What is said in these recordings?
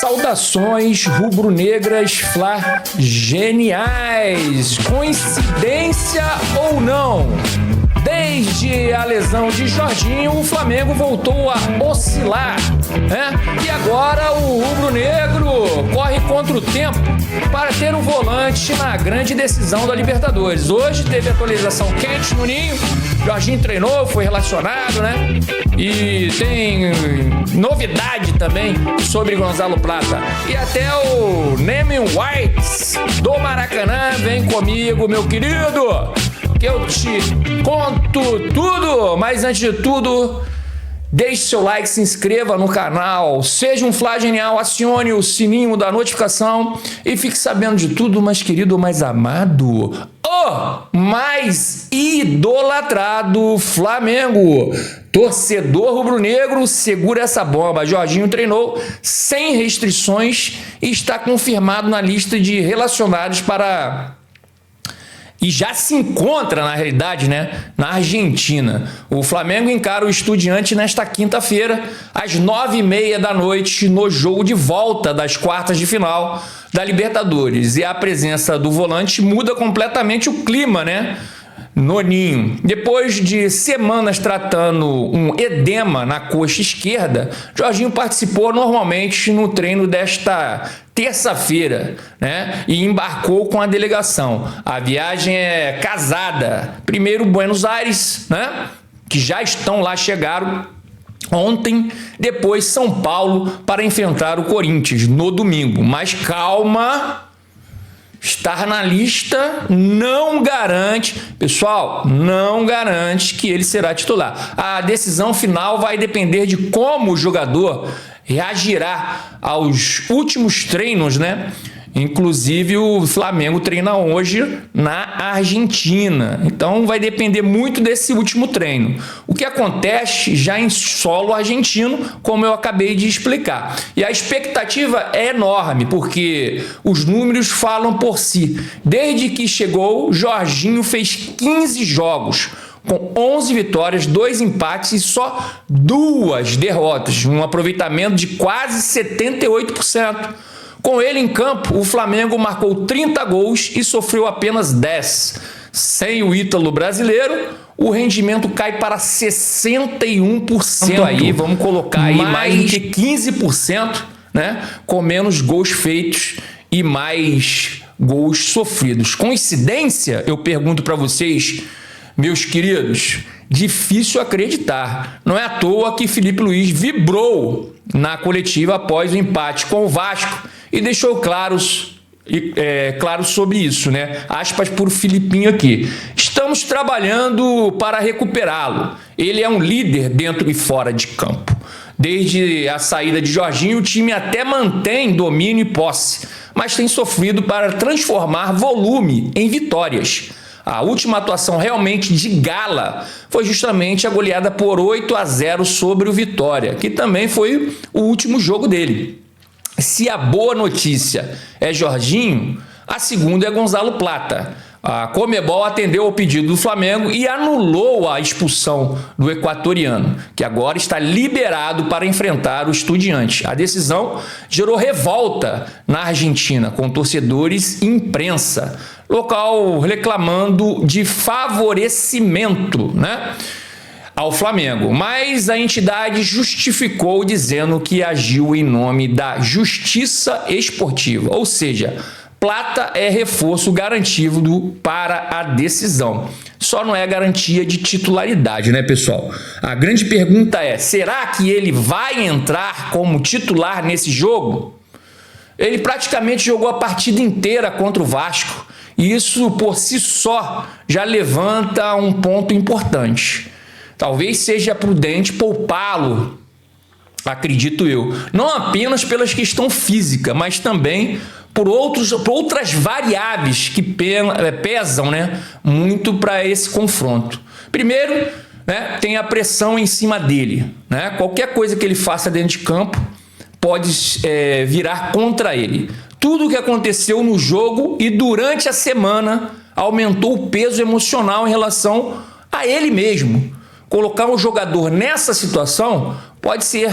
Saudações rubro-negras geniais. Coincidência ou não? Desde a lesão de Jorginho, o Flamengo voltou a oscilar, né? E agora o rubro-negro corre contra o tempo para ter um volante na grande decisão da Libertadores. Hoje teve atualização quente no Ninho, Jorginho treinou, foi relacionado, né? E tem novidade também sobre Gonzalo Plata. E até o Neyman White do Maracanã vem comigo, meu querido, que eu te conto tudo. Mas antes de tudo, deixe seu like, se inscreva no canal, seja um Fla Genial, acione o sininho da notificação e fique sabendo de tudo, mais querido, mais amado, o mais idolatrado Flamengo. Torcedor rubro-negro, segura essa bomba. Jorginho treinou sem restrições e está confirmado na lista de relacionados para... E já se encontra, na realidade, né, na Argentina. O Flamengo encara o Estudiantes nesta quinta-feira, às 9h30 da noite, no jogo de volta das quartas de final da Libertadores. E a presença do volante muda completamente o clima, né, no Ninho. Depois de semanas tratando um edema na coxa esquerda, Jorginho participou normalmente no treino desta terça-feira, né? E embarcou com a delegação. A viagem é casada. Primeiro Buenos Aires, né? Que já estão lá, chegaram ontem. Depois São Paulo para enfrentar o Corinthians no domingo. Mas calma, estar na lista não garante, pessoal, não garante que ele será titular. A decisão final vai depender de como o jogador reagirá aos últimos treinos, né? Inclusive o Flamengo treina hoje na Argentina, então vai depender muito desse último treino. O que acontece já em solo argentino, como eu acabei de explicar. E a expectativa é enorme, porque os números falam por si. Desde que chegou, Jorginho fez 15 jogos, com 11 vitórias, 2 empates e só 2 derrotas, um aproveitamento de quase 78%. Com ele em campo, o Flamengo marcou 30 gols e sofreu apenas 10. Sem o ítalo brasileiro, o rendimento cai para 61%. Aí, vamos colocar aí mais de 15%, né? Com menos gols feitos e mais gols sofridos. Coincidência? Eu pergunto para vocês, meus queridos, difícil acreditar. Não é à toa que Felipe Luiz vibrou na coletiva após o empate com o Vasco e deixou claro sobre isso, né? Aspas por Filipinho aqui. Estamos trabalhando para recuperá-lo. Ele é um líder dentro e fora de campo. Desde a saída de Jorginho, o time até mantém domínio e posse, mas tem sofrido para transformar volume em vitórias. A última atuação realmente de gala foi justamente a goleada por 8-0 sobre o Vitória, que também foi o último jogo dele. Se a boa notícia é Jorginho, a segunda é Gonzalo Plata. A Conmebol atendeu ao pedido do Flamengo e anulou a expulsão do equatoriano, que agora está liberado para enfrentar o Estudiantes. A decisão gerou revolta na Argentina, com torcedores e imprensa local reclamando de favorecimento, né, ao Flamengo. Mas a entidade justificou dizendo que agiu em nome da justiça esportiva, ou seja, Plata é reforço garantido para a decisão. Só não é garantia de titularidade, né, pessoal? A grande pergunta é, será que ele vai entrar como titular nesse jogo? Ele praticamente jogou a partida inteira contra o Vasco. E isso, por si só, já levanta um ponto importante. Talvez seja prudente poupá-lo, acredito eu. Não apenas pela questão física, mas também por outras variáveis que pesam, né, muito para esse confronto. Primeiro, né, tem a pressão em cima dele, né? Qualquer coisa que ele faça dentro de campo pode virar contra ele. Tudo o que aconteceu no jogo e durante a semana aumentou o peso emocional em relação a ele mesmo. Colocar um jogador nessa situação pode ser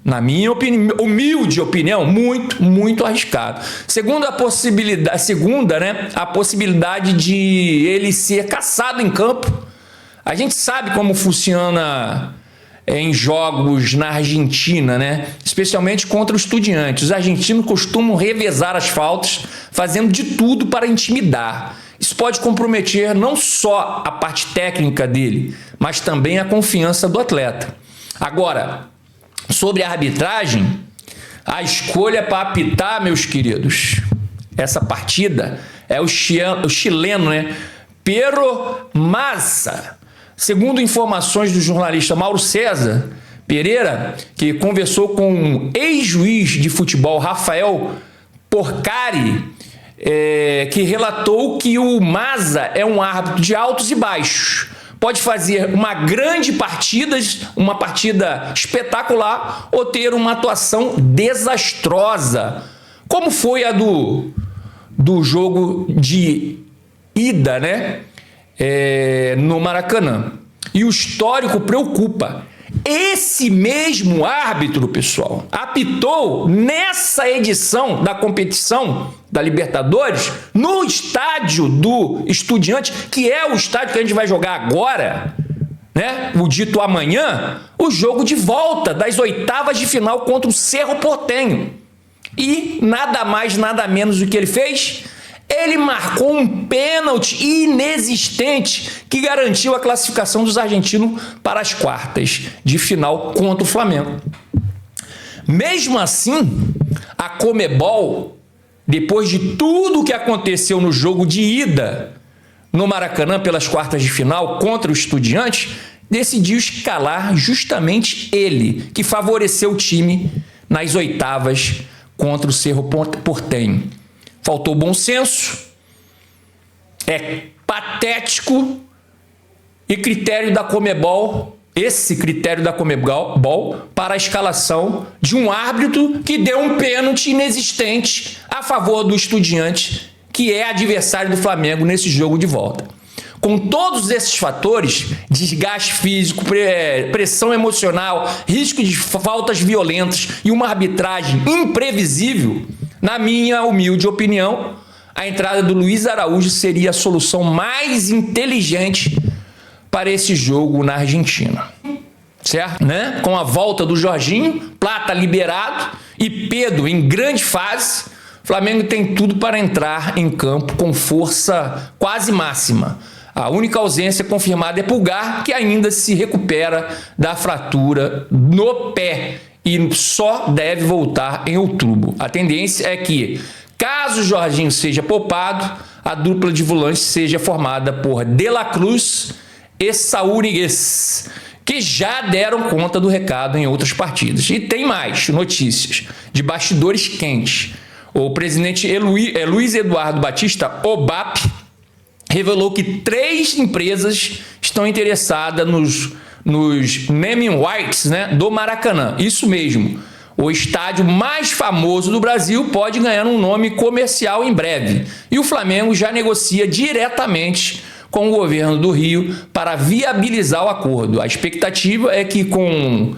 na minha humilde opinião, muito arriscado. Segunda, a possibilidade de ele ser caçado em campo. A gente sabe como funciona em jogos na Argentina, né? Especialmente contra os Estudiantes. Os argentinos costumam revezar as faltas, fazendo de tudo para intimidar. Isso pode comprometer não só a parte técnica dele, mas também a confiança do atleta. Agora, sobre a arbitragem, a escolha para apitar, meus queridos, essa partida é o chileno, né? Pero Massa. Segundo informações do jornalista Mauro César Pereira, que conversou com um ex-juiz de futebol, Rafael Porcari, que relatou que o Massa é um árbitro de altos e baixos. Pode fazer uma grande partida, uma partida espetacular, ou ter uma atuação desastrosa, como foi a do jogo de ida, né? No Maracanã. E o histórico preocupa. Esse mesmo árbitro, pessoal, apitou nessa edição da competição da Libertadores no estádio do Estudiantes, que é o estádio que a gente vai jogar agora, né? O dito amanhã, o jogo de volta das oitavas de final contra o Cerro Porteño. E nada mais, nada menos do que ele fez. Ele marcou um pênalti inexistente que garantiu a classificação dos argentinos para as quartas de final contra o Flamengo. Mesmo assim, a Conmebol, depois de tudo o que aconteceu no jogo de ida no Maracanã pelas quartas de final contra o Estudiantes, decidiu escalar justamente ele, que favoreceu o time nas oitavas contra o Cerro Porteño. Faltou bom senso, é patético, e critério da Conmebol, esse critério da Conmebol para a escalação de um árbitro que deu um pênalti inexistente a favor do Estudiantes, que é adversário do Flamengo nesse jogo de volta. Com todos esses fatores, desgaste físico, pressão emocional, risco de faltas violentas e uma arbitragem imprevisível, na minha humilde opinião, a entrada do Luiz Araújo seria a solução mais inteligente para esse jogo na Argentina. Certo? Né? Com a volta do Jorginho, Plata liberado e Pedro em grande fase, o Flamengo tem tudo para entrar em campo com força quase máxima. A única ausência confirmada é Pulgar, que ainda se recupera da fratura no pé e só deve voltar em outubro. A tendência é que, caso o Jorginho seja poupado, a dupla de volantes seja formada por De La Cruz e Saúl Ñíguez, que já deram conta do recado em outras partidas. E tem mais notícias de bastidores quentes. O presidente Luiz Eduardo Batista, o BAP, revelou que 3 empresas estão interessadas nos naming rights, né, do Maracanã. Isso mesmo. O estádio mais famoso do Brasil pode ganhar um nome comercial em breve. E o Flamengo já negocia diretamente com o governo do Rio para viabilizar o acordo. A expectativa é que, com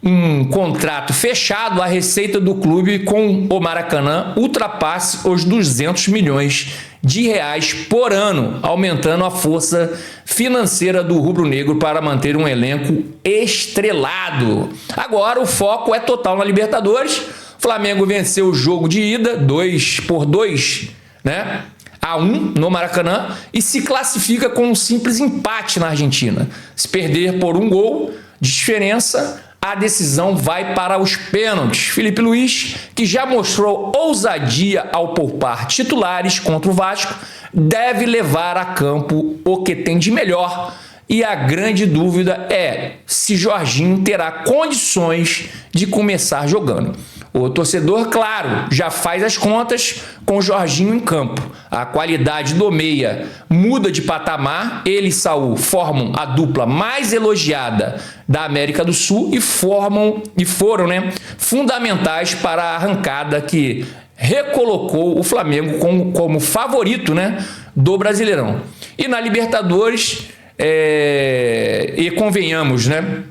um contrato fechado, a receita do clube com o Maracanã ultrapasse os 200 milhões de reais por ano, aumentando a força financeira do rubro-negro para manter um elenco estrelado. Agora o foco é total na Libertadores. O Flamengo venceu o jogo de ida 2-2, né? A 1 no Maracanã, e se classifica com um simples empate na Argentina. Se perder por 1 gol de diferença, a decisão vai para os pênaltis. Felipe Luiz, que já mostrou ousadia ao poupar titulares contra o Vasco, deve levar a campo o que tem de melhor. E a grande dúvida é se Jorginho terá condições de começar jogando. O torcedor, claro, já faz as contas com o Jorginho em campo. A qualidade do meia muda de patamar. Ele e Saúl formam a dupla mais elogiada da América do Sul e foram, né, fundamentais para a arrancada que recolocou o Flamengo como favorito, né, do Brasileirão. E na Libertadores, e convenhamos, né,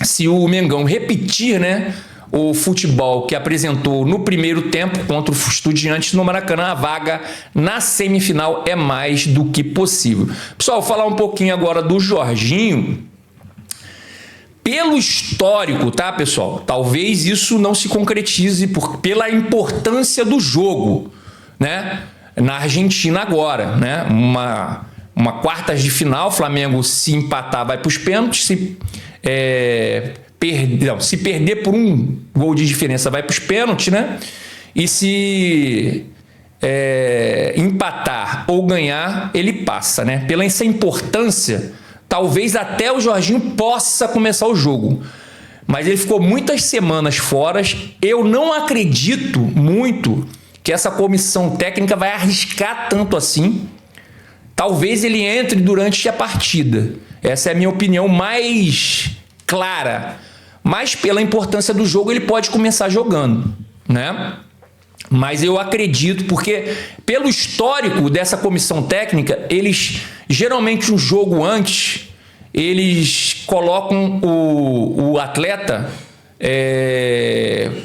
se o Mengão repetir, né, o futebol que apresentou no primeiro tempo contra o Estudiantes no Maracanã, a vaga na semifinal é mais do que possível. Pessoal, vou falar um pouquinho agora do Jorginho. Pelo histórico, tá, pessoal? Talvez isso não se concretize pela importância do jogo, né? Na Argentina agora, né? Uma quartas de final, Flamengo se empatar vai para os pênaltis, se perder por um gol de diferença vai para os pênaltis, né? E se empatar ou ganhar, ele passa, né? Pela essa importância, talvez até o Jorginho possa começar o jogo. Mas ele ficou muitas semanas fora. Eu não acredito muito que essa comissão técnica vai arriscar tanto assim. Talvez ele entre durante a partida. Essa é a minha opinião mais clara. Mas pela importância do jogo, ele pode começar jogando, né? Mas eu acredito, porque pelo histórico dessa comissão técnica, eles geralmente um jogo antes, eles colocam o atleta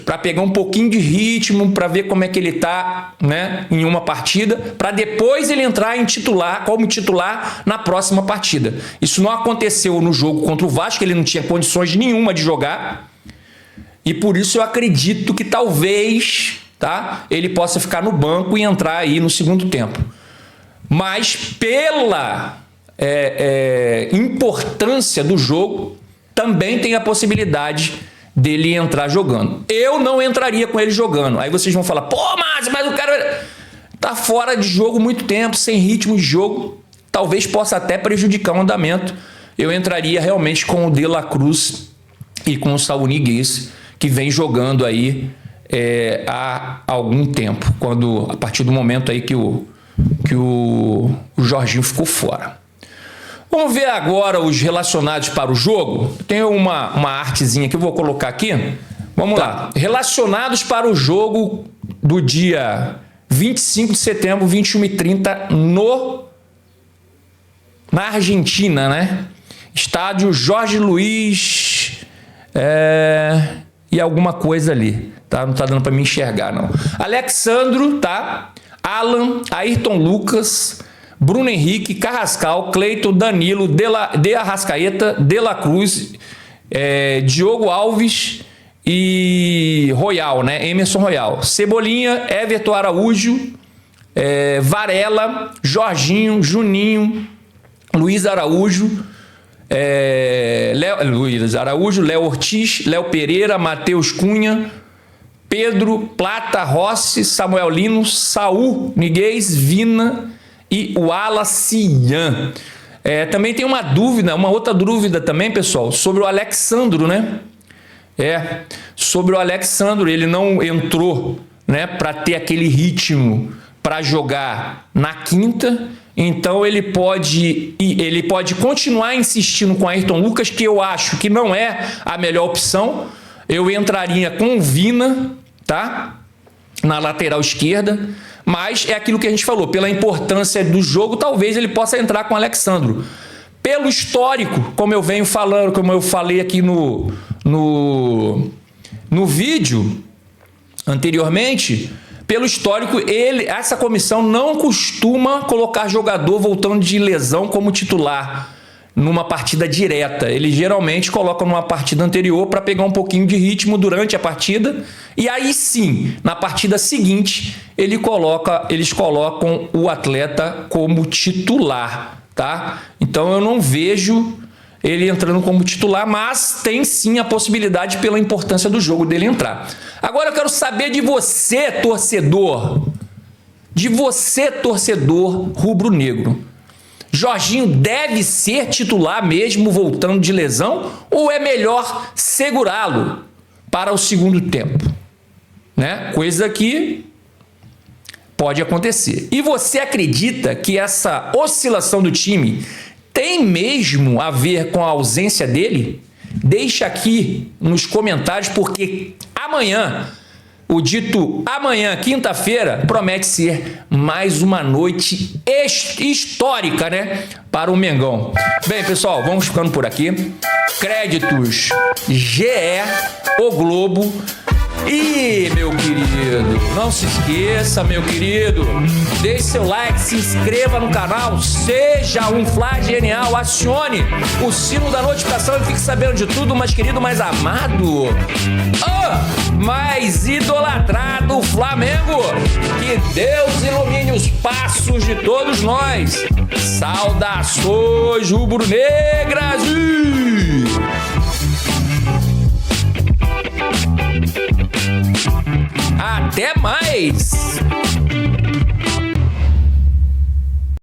para pegar um pouquinho de ritmo, para ver como é que ele está, né, em uma partida, para depois ele entrar como titular na próxima partida. Isso não aconteceu no jogo contra o Vasco, ele não tinha condições nenhuma de jogar, e por isso eu acredito que talvez, tá, ele possa ficar no banco e entrar aí no segundo tempo. Mas pela importância do jogo, também tem a possibilidade dele entrar jogando. Eu não entraria com ele jogando. Aí vocês vão falar, pô, mas o cara tá fora de jogo muito tempo, sem ritmo de jogo, talvez possa até prejudicar o andamento. Eu entraria realmente com o De La Cruz e com o Saúl Ñíguez, que vem jogando aí há algum tempo, a partir do momento aí que o Jorginho ficou fora. Vamos ver agora os relacionados para o jogo. Tem uma artezinha que eu vou colocar aqui. Vamos lá. Relacionados para o jogo do dia 25 de setembro, 21h30, na Argentina, né? Estádio Jorge Luiz e alguma coisa ali. Tá? Não tá dando para me enxergar, não. Alexandro, tá? Alan, Ayrton Lucas, Bruno Henrique, Carrascal, Cleiton, Danilo, De Arrascaeta, De La Cruz, Diogo Alves e Royal, né? Emerson Royal. Cebolinha, Everton Araújo, Varela, Jorginho, Juninho, Luiz Araújo, Léo Ortiz, Léo Pereira, Matheus Cunha, Pedro, Plata, Rossi, Samuel Lino, Saúl Ñíguez, Vina e o Alacian. Também tem uma outra dúvida também, pessoal, sobre o Alexandro, né? Sobre o Alexandro, ele não entrou, né, para ter aquele ritmo para jogar na quinta, então ele pode continuar insistindo com Ayrton Lucas, que eu acho que não é a melhor opção. Eu entraria com o Vina, tá? Na lateral esquerda. Mas é aquilo que a gente falou, pela importância do jogo, talvez ele possa entrar com o Alexandro. Pelo histórico, como eu venho falando, como eu falei aqui no vídeo anteriormente, pelo histórico, essa comissão não costuma colocar jogador voltando de lesão como titular numa partida direta. Eles geralmente colocam numa partida anterior para pegar um pouquinho de ritmo durante a partida, e aí sim, na partida seguinte, eles colocam o atleta como titular, tá? Então eu não vejo ele entrando como titular, mas tem sim a possibilidade pela importância do jogo dele entrar. Agora eu quero saber de você, torcedor rubro-negro. Jorginho deve ser titular mesmo voltando de lesão, ou é melhor segurá-lo para o segundo tempo, né? Coisa que pode acontecer. E você acredita que essa oscilação do time tem mesmo a ver com a ausência dele? Deixa aqui nos comentários, porque amanhã O dito amanhã, quinta-feira, promete ser mais uma noite histórica, né? Para o Mengão. Bem, pessoal, vamos ficando por aqui. Créditos GE, O Globo. E, meu querido, não se esqueça, meu querido, deixe seu like, se inscreva no canal, seja um Fla Genial, acione o sino da notificação e fique sabendo de tudo, mais querido, mais amado, mais idolatrado Flamengo. Que Deus ilumine os passos de todos nós. Saudações rubro-negras! Até mais!